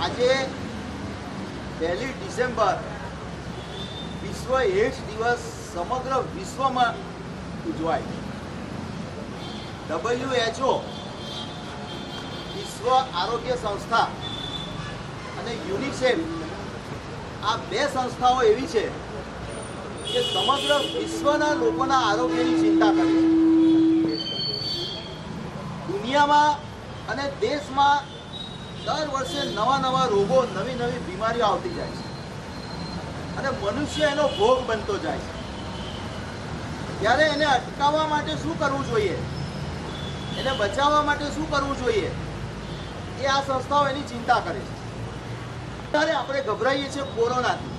આજે 1 ડિસેમ્બર વિશ્વ એડ્સ દિવસ સમગ્ર વિશ્વમાં ઉજવાય. WHO વિશ્વ આરોગ્ય સંસ્થા અને યુનિસેફ આ બે સંસ્થાઓ એવી છે કે સમગ્ર વિશ્વના લોકોના આરોગ્યની ચિંતા કરે છે. દુનિયામાં અને દેશમાં દર વર્ષે નવા નવા રોગો, નવી નવી બીમારીઓ આવતી જાય છે અને મનુષ્ય એનો ભોગ બનતો જાય છે. ત્યારે એને અટકાવવા માટે શું કરવું જોઈએ, એને બચાવવા માટે શું કરવું જોઈએ, એ આ સંસ્થાઓ એની ચિંતા કરે છે. ત્યારે આપણે ગભરાઈએ છીએ કોરોનાથી.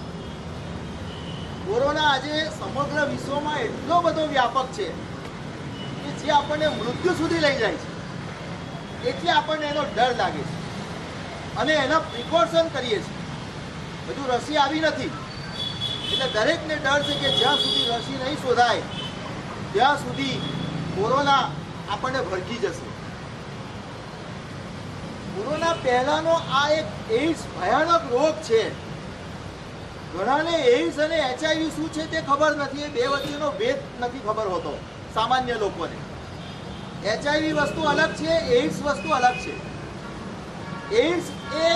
કોરોના આજે સમગ્ર વિશ્વમાં એટલો બધો વ્યાપક છે કે જે આપણને મૃત્યુ સુધી લઈ જાય છે. એટલે આપણને એનો ડર લાગે છે અને એના પ્રિકોશન કરીએ છીએ. હજુ રસી આવી નથી એટલે દરેકને ડર છે કે જ્યાં સુધી રસી નહીં શોધાય ત્યાં સુધી કોરોના આપણને ભડકી જશે. કોરોના પહેલાનો આ એક એઇડ્સ ભયાનક રોગ છે. ઘણાને એઇડ્સ અને HIV શું છે તે ખબર નથી. એ બે વચ્ચેનો ભેદ નથી ખબર હોતો સામાન્ય લોકોને. HIV વસ્તુ અલગ છે, એઇડ્સ વસ્તુ અલગ છે. એઇડ્સ એ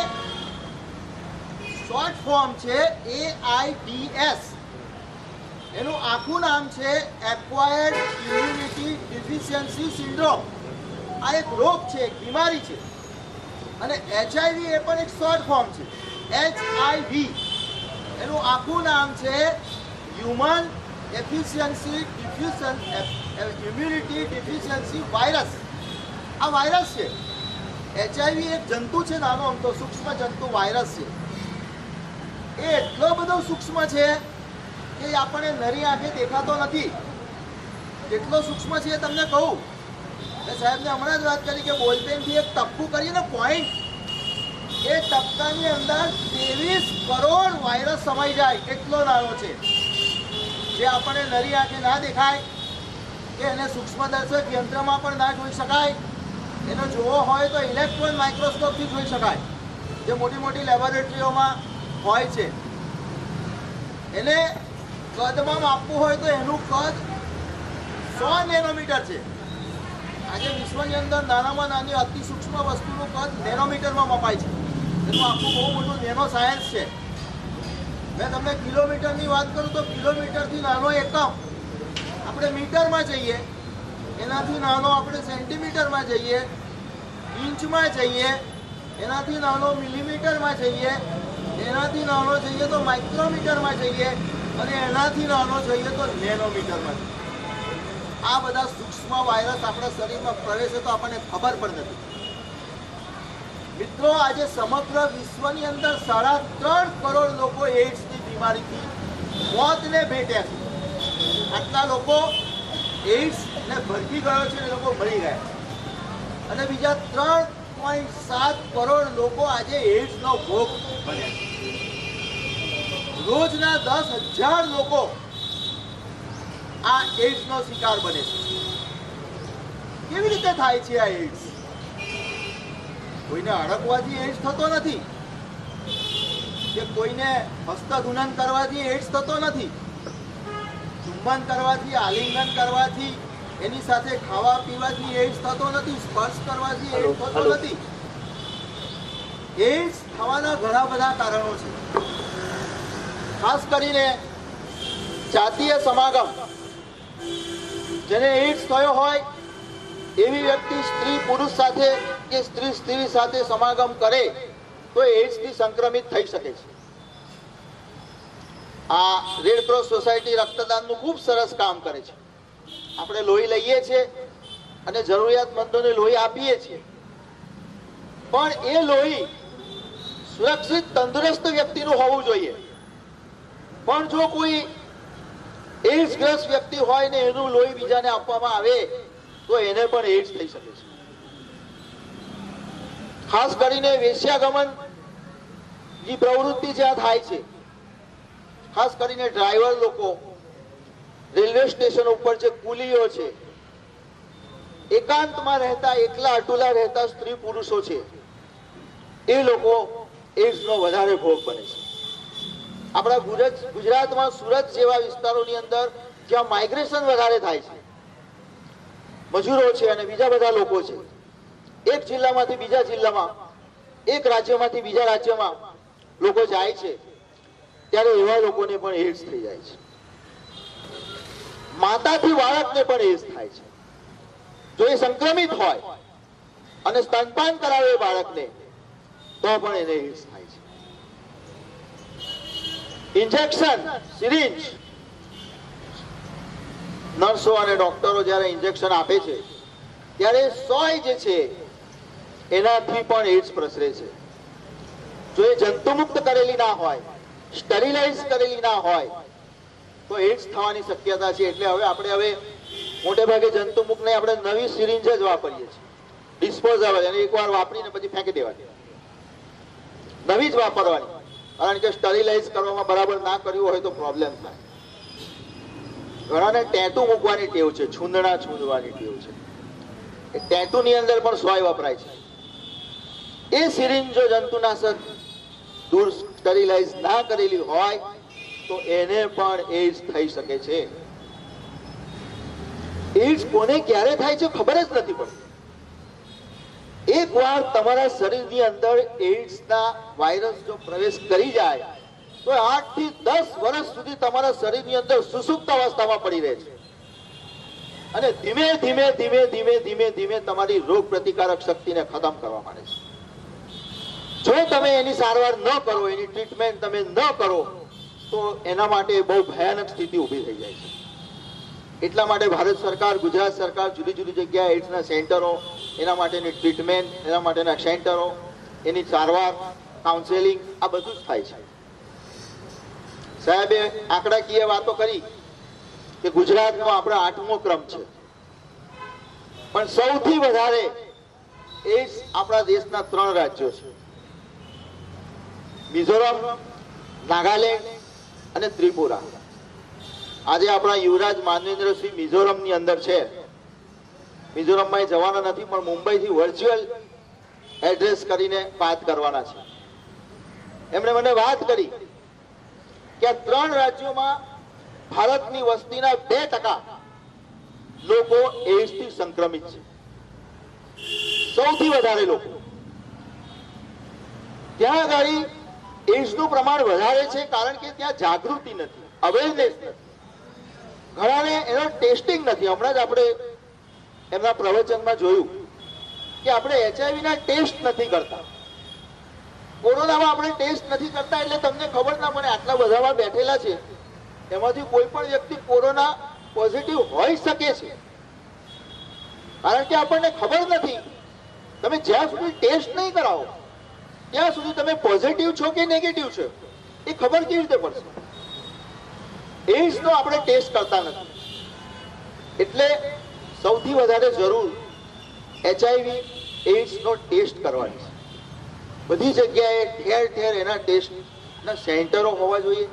શોર્ટ ફોર્મ છે AIDS. એનું આખું નામ છે એક્વાયર્ડ ઇમ્યુનિટી ડિફિશિયન્સી સિન્ડ્રોમ. આ એક રોગ છે, એક બીમારી છે. અને HIV એ પણ એક શોર્ટ ફોર્મ છે HIV. એનું આખું નામ છે હ્યુમન ઇમ્યુનિટી ડિફિશિયન્સી વાયરસ. આ વાયરસ છે. HIV એક જંતુ છે, નાનો અમથો સૂક્ષ્મ જંતુ વાયરસ છે. એ એટલો બધો સૂક્ષ્મ છે કે આપણને નરી આંખે દેખાતો નથી. કેટલો સૂક્ષ્મ છે એ તમને કહું. સાહેબને હમણાં જ વાત કરી કે બોલપેનથી એક ટપકું કરીને પોઈન્ટ, એ ટપકાની અંદર 23 કરોડ વાયરસ સમાઈ જાય એટલો નાનો છે, જે આપણને નરી આંખે ના દેખાય કે એને સૂક્ષ્મદર્શક યંત્રમાં પણ ના જોઈ શકાય. એનો જોવો હોય તો ઇલેક્ટ્રોન માઇક્રોસ્કોપથી જોઈ શકાય, જે મોટી મોટી લેબોરેટરીઓમાં હોય છે. એને કદમાં માપવું હોય તો એનું કદ 100 નેનોમીટર છે. આજે વિશ્વની અંદર નાનામાં નાની અતિ સૂક્ષ્મ વસ્તુનું કદ નેનોમીટરમાં મપાય છે. એનું આખું બહુ મોટું નેનો સાયન્સ છે. મેં તમને કિલોમીટરની વાત કરું તો કિલોમીટરથી નાનો એકમ આપણે મીટરમાં જઈએ, એનાથી નાનો આપણે સેન્ટીમીટરમાં જઈએ, ઇંચમાં જઈએ, એનાથી નાનો મિલીમીટરમાં જઈએ, એનાથી નાનો જઈએ તો માઇક્રોમીટરમાં જઈએ અને એનાથી નાનો જઈએ તો નેનોમીટરમાં જઈએ. આ બધા સૂક્ષ્મ વાયરસ આપણા શરીરમાં પ્રવેશે તો આપણને ખબર પણ નથી. મિત્રો, આજે સમગ્ર વિશ્વની અંદર 3.5 કરોડ લોકો એઇડ્સની બીમારીથી મોતને ભેટ્યા છે. આટલા લોકો એઇડ્સને ભડકી ગયો છે, એ લોકો મરી ગયા છે. અને બીજા 3.7 કરોડ લોકો આજે એઇડ્સનો ભોગ બન્યા છે. રોજના 10,000 લોકો આ એઇડ્સનો શિકાર બને છે. કેવી રીતે થાય છે આ એઇડ્સ? કોઈને અડકવાથી એઇડ્સ થતો નથી કે કોઈને હસ્તધૂનન કરવાથી એઇડ્સ થતો નથી. ચુંબન કરવાથી, આલિંગન કરવાથી, એની સાથે ખાવા પીવાથી એઇડ્સ થતો નથી. સ્પર્શ કરવાથી એઇડ્સ થતો નથી. એઇડ્સ થવાના ઘણા બધા કારણો છે. ખાસ કરીને જાતીય સમાગમ. જેને એઇડ્સ થયો હોય એવી વ્યક્તિ સ્ત્રી પુરુષ સાથે કે સ્ત્રી સ્ત્રી સાથે સમાગમ કરે તો એઇડ્સથી સંક્રમિત થઈ શકે છે. આ રેડ ક્રોસ સોસાયટી રક્તદાનનું ખૂબ સરસ કામ કરે છે. આપણે લોહી લઈએ છીએ અને જરૂરિયાતમંદોને લોહી આપીએ છીએ, પણ એ લોહી સુરક્ષિત તંદુરસ્ત વ્યક્તિનું હોવું જોઈએ. પણ જો કોઈ એઇડ્સગ્રસ્ત વ્યક્તિ હોય ને એનું લોહી બીજાને આપવામાં આવે તો એને પણ એઇડ્સ થઈ શકે છે. ખાસ કરીને વેશ્યાગમન ની પ્રવૃત્તિ જ્યાં થાય છે, ખાસ કરીને ડ્રાઈવર લોકો, રેલવે સ્ટેશન ઉપર જે કુલીઓ છે, એકાંતમાં રહેતા, એકલા અટુલા રહેતા સ્ત્રી પુરુષો છે, એ લોકો એડ્સનો વધારે ભોગ બને છે. આપણા ગુજરાતમાં સુરત જેવા વિસ્તારોની અંદર જ્યાં માઇગ્રેશન વધારે થાય છે, મજૂરો છે અને બીજા બધા લોકો છે, એક જિલ્લામાંથી બીજા જિલ્લામાં, એક રાજ્યમાંથી બીજા રાજ્યમાં લોકો જાય છે, ત્યારે એવા લોકોને પણ એડ્સ થઈ જાય છે. માતાથી બાળકને પણ એડ્સ થાય છે. જો એ સંક્રમિત હોય અને સ્તનપાન કરાવે બાળકને તો પણ એને એડ્સ થાય છે. ઇન્જેક્શન, સિરિંજ, નર્સો અને ડોક્ટરો જ્યારે ઇન્જેક્શન આપે છે ત્યારે સોય જે છે એનાથી પણ એડ્સ પ્રસરે છે. જો એ જંતુમુક્ત કરેલી ના હોય, સ્ટરીલાઇઝ કરેલી ના હોય તો એડ્સ થવાની શક્યતા છે. એટલે હવે મોટે ભાગે જંતુમુક્ત નહીં, આપણે નવી સિરિંજ જ વાપરીએ છીએ, ડિસ્પોઝેબલ, અને એકવાર વાપરીને પછી ફેંકી દેવાની, નવી જ વાપરવાની. કારણ કે સ્ટરીલાઇઝ કરવામાં બરાબર ના કર્યું હોય તો પ્રોબ્લેમ થાય. ઘણાને ટેટુ મૂકવાની ટેવ છે, છૂંદણા છૂંદવાની ટેવ છે. એ ટેટુની અંદર પણ સોય વપરાય છે. એ સિરિંજ જો જંતુનાશક દૂર સ્ટરીલાઇઝ ના કરેલી હોય તો એને પણ એડ્સ થઈ શકે છે. એડ્સ કોને ક્યારે થાય છે ખબર જ નથી પડતી. એકવાર તમારા શરીરની અંદર એડ્સના વાયરસ જો પ્રવેશ કરી જાય તો 8 થી 10 વર્ષ સુધી તમારા શરીરની અંદર સુસુપ્ત અવસ્થામાં પડી રહે છે અને ધીમે ધીમે ધીમે ધીમે ધીમે ધીમે તમારી રોગ પ્રતિકારક શક્તિને ખતમ કરવા માંડે છે. જો તમે એની સારવાર ન કરો, એની ટ્રીટમેન્ટ તમે ન કરો તો એના માટે બહુ ભયાનક સ્થિતિ ઊભી થઈ જાય છે. એટલા માટે ભારત સરકાર, ગુજરાત સરકાર જુદી જુદી જગ્યાએ એડ્સના સેન્ટરો, એના માટેની ટ્રીટમેન્ટ, એના માટેના સેન્ટરો, એની સારવાર, કાઉન્સેલિંગ, આ બધું જ થાય છે. સાહેબે આંકડાકીય વાતો કરી કે ગુજરાતનો આપણા 8મો ક્રમ છે, પણ સૌથી વધારે એડ્સ આપણા દેશના 3 રાજ્યો છે, મિઝોરમ, નાગાલેન્ડ અને ત્રિપુરા. આજે આપણા યુવરાજ માનવેન્દ્રસિંહ મિઝોરમની અંદર છે. મિઝોરમમાં જવાના નથી, પણ મુંબઈથી વર્ચ્યુઅલ એડ્રેસ કરીને વાત કરવાના છે. એમણે મને વાત કરી કે આ 3 રાજ્યોમાં ભારતની વસ્તીના 2% લોકો એડ્સથી સંક્રમિત છે. સૌથી વધારે લોકો ત્યાં આગળ એડ્સનું પ્રમાણ વધારે છે, કારણ કે ત્યાં જાગૃતિ નથી, અવેરનેસ નથી, ઘણાને એનો ટેસ્ટિંગ નથી. હમણાં જ આપણે એમના પ્રવચનમાં જોયું કે આપણે HIV ના ટેસ્ટ નથી કરતા, કોરોનામાં આપણે ટેસ્ટ નથી કરતા, એટલે તમને ખબર ના પડે આટલા બધામાં બેઠેલા છે એમાંથી કોઈ પણ વ્યક્તિ કોરોના પોઝિટિવ હોઈ શકે છે, કારણ કે આપણને ખબર નથી. તમે જ્યાં સુધી ટેસ્ટ નહીં કરાવો ત્યાં સુધી તમે પોઝિટિવ છો કે નેગેટિવ છો એ ખબર કેવી રીતે પડશે? એડ્સનો આપણે ટેસ્ટ કરતા નથી. એટલે સૌથી વધારે જરૂર HIV એડ્સનો ટેસ્ટ કરવાની છે. બધી જગ્યાએ ઠેર ઠેર એના ટેસ્ટના સેન્ટરો હોવા જોઈએ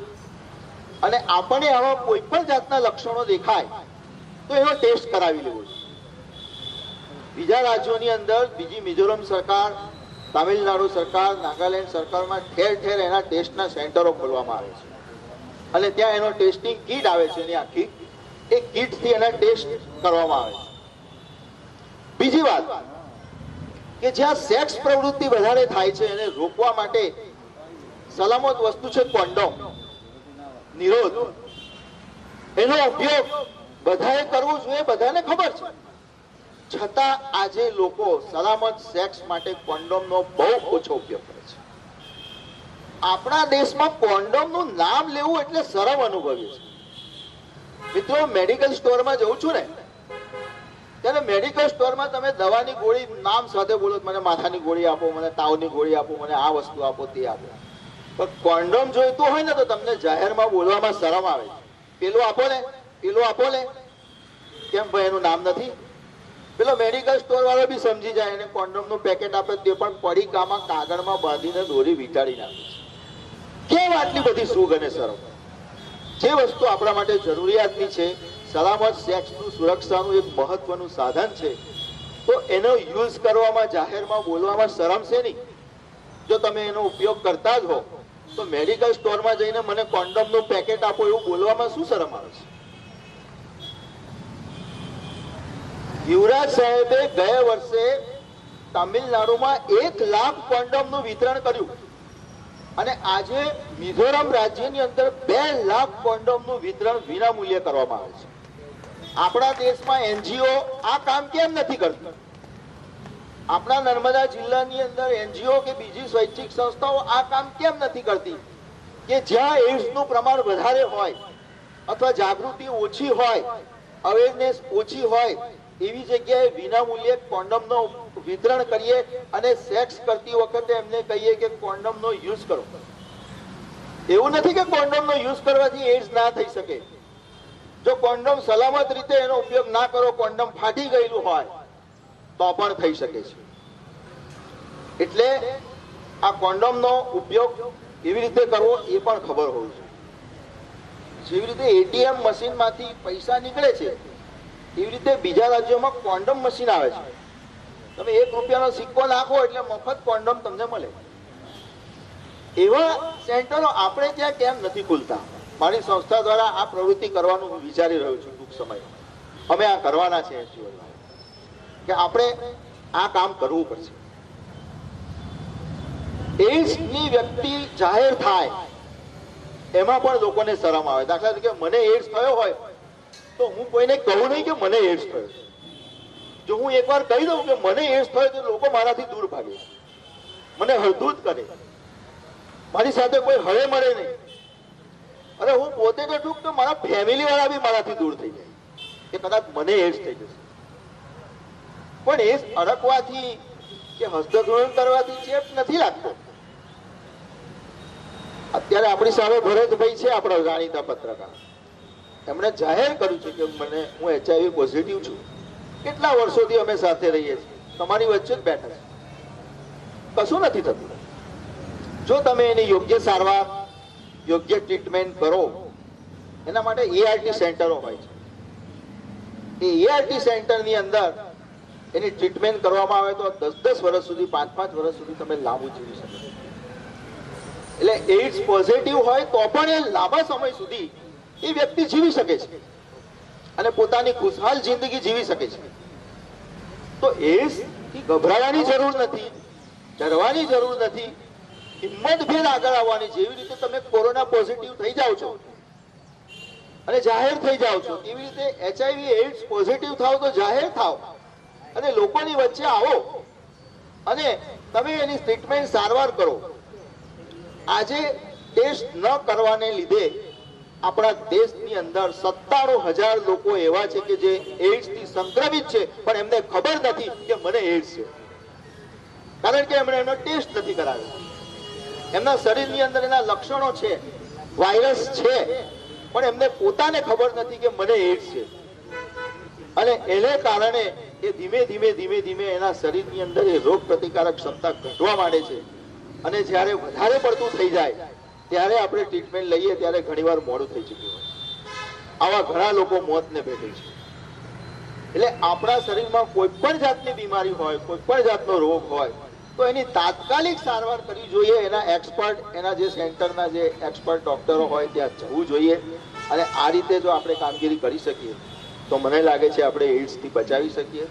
અને આપણે આવા કોઈ પણ જાતના લક્ષણો દેખાય તો એનો ટેસ્ટ કરાવી લેવો જોઈએ. બીજા રાજ્યોની અંદર, બીજી મિઝોરમ સરકાર, તામિલનાડુ સરકાર, નાગાલેન્ડ સરકારમાં ઠેર ઠેર એના ટેસ્ટના સેન્ટરો ખોલવામાં આવે છે અને ત્યાં એનો ટેસ્ટિંગ કીટ આવે છે એની આખી, એ કીટથી એના ટેસ્ટ કરવામાં આવે છે. બીજી વાત કે જ્યાં સેક્સ પ્રવૃત્તિ વધારે થાય છે એને રોકવા માટે સલામત વસ્તુ છે કોન્ડોમ, નિરોધ. એનો ઉપયોગ બધાએ કરવો જોઈએ, બધાને ખબર છે, છતાં આજે લોકો સલામત સેક્સ માટે કોન્ડોમનો બહુ ઓછો ઉપયોગ કરે છે. આપણા દેશમાં કોન્ડોમનું નામ લેવું એટલે શરમ અનુભવીએ છે. મિત્રો, મેડિકલ સ્ટોરમાં જઉં છું ને ત્યારે મેડિકલ સ્ટોરમાં તમે દવાની ગોળી નામ સાથે બોલો, મને માથાની ગોળી આપો, મને તાવની ગોળી આપો, મને આ વસ્તુ આપો, તે આપો, પણ કોન્ડોમ જોઈતું હોય ને તો તમને જાહેરમાં બોલવામાં શરમ આવે છે. પેલું આપો ને, પેલું આપો ને. કેમ ભાઈ, એનું નામ નથી? પેલો મેડિકલ સ્ટોર વાળો બી સમજી જાય, એને કોન્ડોમનું પેકેટ આપે તે પણ પડીકામાં કાગળમાં બાંધીને દોરી વીંટાળી નાખે છે. કેમ આટલી બધી સૂગ અને શરમ? જે વસ્તુ આપણા માટે જરૂરિયાતની છે, સલામત સેક્સનું, સુરક્ષાનું એક મહત્વનું સાધન છે, તો એનો યુઝ કરવામાં, જાહેરમાં બોલવામાં શરમ છે નહીં. જો તમે એનો ઉપયોગ કરતા જ હો તો મેડિકલ સ્ટોરમાં જઈને મને કોન્ડોમનું પેકેટ આપો એવું બોલવામાં શું શરમ આવે છે? યુવરાજ સાહેબે ગયા વર્ષે તામિલનાડુમાં 1 લાખ કોન્ડોમનું વિતરણ કર્યું અને આજે મિઝોરમ રાજ્યની અંદર 2 લાખ કોન્ડોમનું વિતરણ વિનામૂલ્યે કરવામાં આવે છે. આપણા દેશમાં એનજીઓ આ કામ કેમ નથી કરતી? આપણા નર્મદા જિલ્લાની અંદર એનજીઓ કે બીજી સ્વૈચ્છિક સંસ્થાઓ આ કામ કેમ નથી કરતી કે જ્યાં એડ્સનું પ્રમાણ વધારે હોય અથવા જાગૃતિ ઓછી હોય, અવેરનેસ ઓછી હોય એવી જગ્યાએ વિનામૂલ્યે કોન્ડોમનો વિતરણ કરીએ અને સેક્સ કરતી વખતે એમને કહીએ કે કોન્ડોમનો યુઝ કરો. એવું નથી કે કોન્ડોમનો યુઝ કરવાથી એડ્સ ના થઈ શકે. જો કોન્ડોમ સલામત રીતે એનો ઉપયોગ ના કરો, કોન્ડોમ ફાટી ગયેલું હોય તો પણ થઈ શકે છે. એટલે આ કોન્ડોમનો ઉપયોગ કેવી રીતે કરવો એ પણ ખબર હોવી જોઈએ. જેવી રીતે એટીએમ મશીનમાંથી પૈસા નીકળે છે એવી રીતે બીજા રાજ્યોમાં કોન્ડોમ મશીન આવે છે. તમે 1 રૂપિયાનો સિક્કો નાખો એટલે મફત કોન્ડોમ તમને મળે. એવા સેન્ટરો આપણે ત્યાં કેમ નથી ખુલતા? મારી સંસ્થા દ્વારા આ પ્રવૃત્તિ કરવાનું હું વિચારી રહ્યો છું. ટૂંક સમયમાં અમે આ કરવાના છે કે આપણે આ કામ કરવું પડશે. એડ્સની વ્યક્તિ જાહેર થાય એમાં પણ લોકોને શરમ આવે. દાખલા તરીકે મને એડ્સ થયો હોય તો હું કોઈને કહું નહીં કે મને એડ્સ થયો. જો હું એકવાર કહી દઉં કે મને એડ્સ થયો તો લોકો મારાથી દૂર ભાગે, મને હળધૂત કરે, મારી સાથે કોઈ હળે મળે નહીં. અરે હું પોતે તો ઠૂક તો મારા ફેમિલી વાળા બી મારાથી દૂર થઈ જાય કે કદાચ મને એડ્સ થઈ જશે. પણ એડ્સ અડકવાથી કે હસ્તધૂળન કરવાથી ચેપ નથી લાગતો. અત્યારે આપણી સામે ભરતભાઈ છે, આપણા જાણીતા પત્રકાર, એમણે જાહેર કર્યું છે કે હું HIV પોઝિટિવ છું. કેટલા વર્ષોથી અમે સાથે રહીએ છીએ, તમારી વચ્ચે જ બેઠા છે, કશું નથી થતું. જો તમે એની યોગ્ય સારવાર, યોગ્ય ટ્રીટમેન્ટ કરો, એના માટે ART સેન્ટરો હોય છે. એ ART સેન્ટરની અંદર એની ટ્રીટમેન્ટ કરવામાં આવે તો 10 વર્ષ સુધી, 5 વર્ષ સુધી તમે લાંબુ જીવી શકો. એટલે એડ્સ પોઝિટિવ હોય તો પણ એ લાંબા સમય સુધી એ વ્યક્તિ જીવી શકે છે અને પોતાની ખુશહાલ જિંદગી જીવી શકે છે. તો એડ્સ થી ગભરાવાની જરૂર નથી, ડરવાની જરૂર નથી, હિંમતભેર આગળ આવવાની. જેવી રીતે તમે કોરોના પોઝિટિવ થઈ જાઓ છો અને જાહેર થઈ જાઓ છો, એવી રીતે HIV એડ્સ પોઝિટિવ થાવ તો જાહેર થાવ અને લોકોની વચ્ચે આવો અને તમે એની ટ્રીટમેન્ટ, સારવાર કરો. આજે ટેસ્ટ ન કરવાને લીધે આપણા દેશની અંદર 97,000 લોકો એવા છે કે જે એડ્સ થી સંક્રમિત છે પણ એમને ખબર નથી કે મને એડ્સ છે, કારણ કે એમણે એનો ટેસ્ટ નથી કરાવ્યો. એમના શરીરની અંદર એના લક્ષણો છે, વાયરસ છે, પણ એમને પોતાને ખબર નથી કે મને એડ્સ છે. અને એને કારણે એ ધીમે એના શરીરની અંદર એ રોગ પ્રતિકારક ક્ષમતા ઘટવા માંડે છે અને જ્યારે વધારે પડતું થઈ જાય ત્યારે આપણે ટ્રીટમેન્ટ લઈએ ત્યારે ઘણીવાર મોડું થઈ ચૂક્યું હોય. આવા ઘણા લોકો મોતને ભેટે છે. એટલે આપણા શરીરમાં કોઈ પણ જાતની બીમારી હોય, કોઈ પણ જાતનો રોગ હોય તો એની તાત્કાલિક સારવાર કરવી જોઈએ. એના એક્સપર્ટ, એના જે સેન્ટરના જે એક્સપર્ટ ડોક્ટરો હોય ત્યાં જવું જોઈએ. અને આ રીતે જો આપણે કામગીરી કરી શકીએ તો મને લાગે છે આપણે એડ્સથી બચાવી શકીએ.